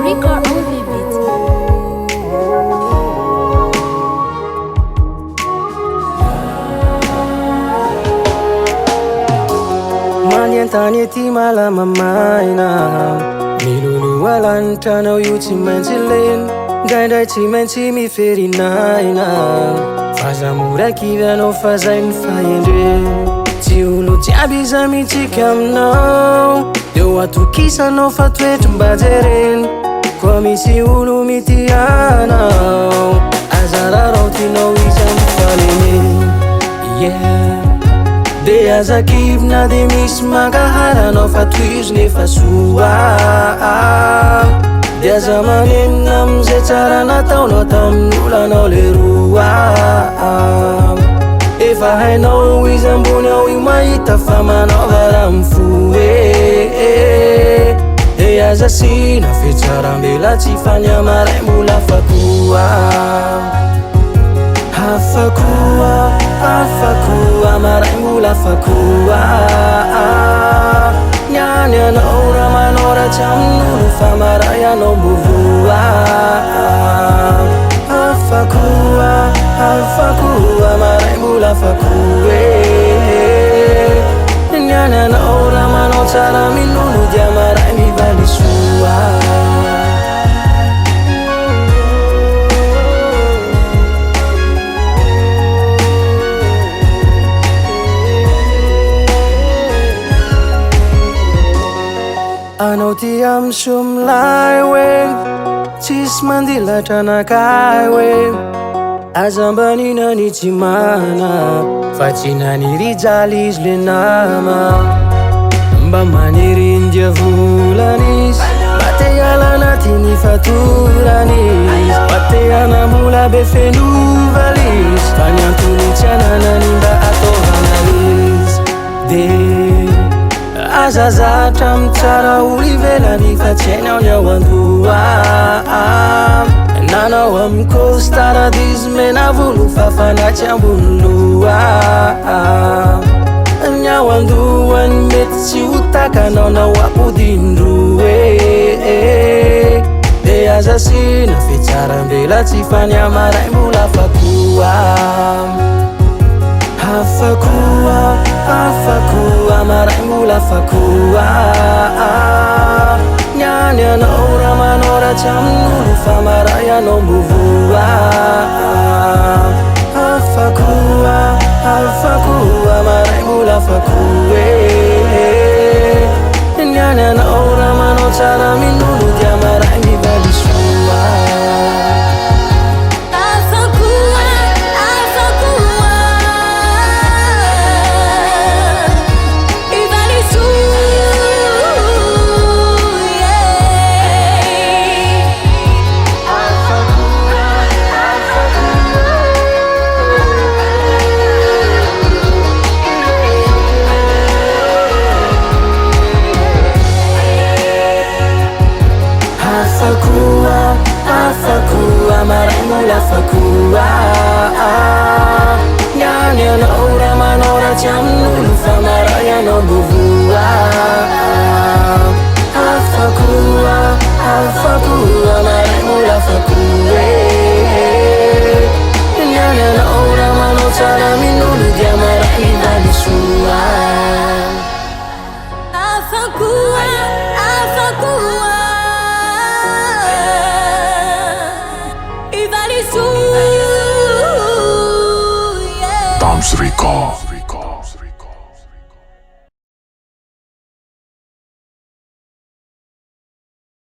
Record on Vivid. Manientani ti malama maina Milulu walan tanau yu ti mentilin Gaindai ti menti mi feri naina Faza mura kiva no faza in fayende Ti ulu ti abiza mi ti kamnau Deu atu kisa no fatwetu mbazerin Kwa mi ti ulu mi ti anau Azara roti no izan falini Yeah De azakiv na de misy mangaharanao fa toizy nefa soa De aza manenina amizay tsara nataonao tamin'olo anao le roa Efa hainao izy ambony ao io mahita fa manaova raha mifoe De aza sina fetsaram-bela tsy fanyamaray mbola fakoa Afakua, maray mula fakua Nyany anao raha manoratry amin'olo fa maray anao mbovua Afakua, maray mula fakue Nyany anao raha manao tsara amin'olo dia maray mivaly soa Anao ti am somlay we Tsisy mandilatra anakay we Aza mbanina ny tsy mana Fa tsy nanirijaly izy le nama Mba manirindya volanisy Mba te hiala anatin'ny fatoranisy Mba te hanambola be fenovalisy Fa ny antony tsy ananany mba ataovanalisy De Azazatra mitsara olo ivelany fa tsy hainao ny ao andoha Nanao amin'ny costara dizy mena volo fa fanatsy ambony loha Ny ao andohany mety tsy ho takanao nao ampodindroe De aza sina fetsaram-bela tsy fanyamaray mbola fakoa Afakua, maray mula fakua Nyany anao raha manoratry amin'olo fa maray anao mbovua Afakua, maray mula fakue Nyany anao raha manao tsara amin'olo dia maray mivaly soa Afakua, maray mula fakua Nyany anao raha manoratry amin'olo fa maray anao mbovua Afakua, maray mula fakue Nyany anao raha manao tsara amin'olo dia maray mivaly soa Afakua Record.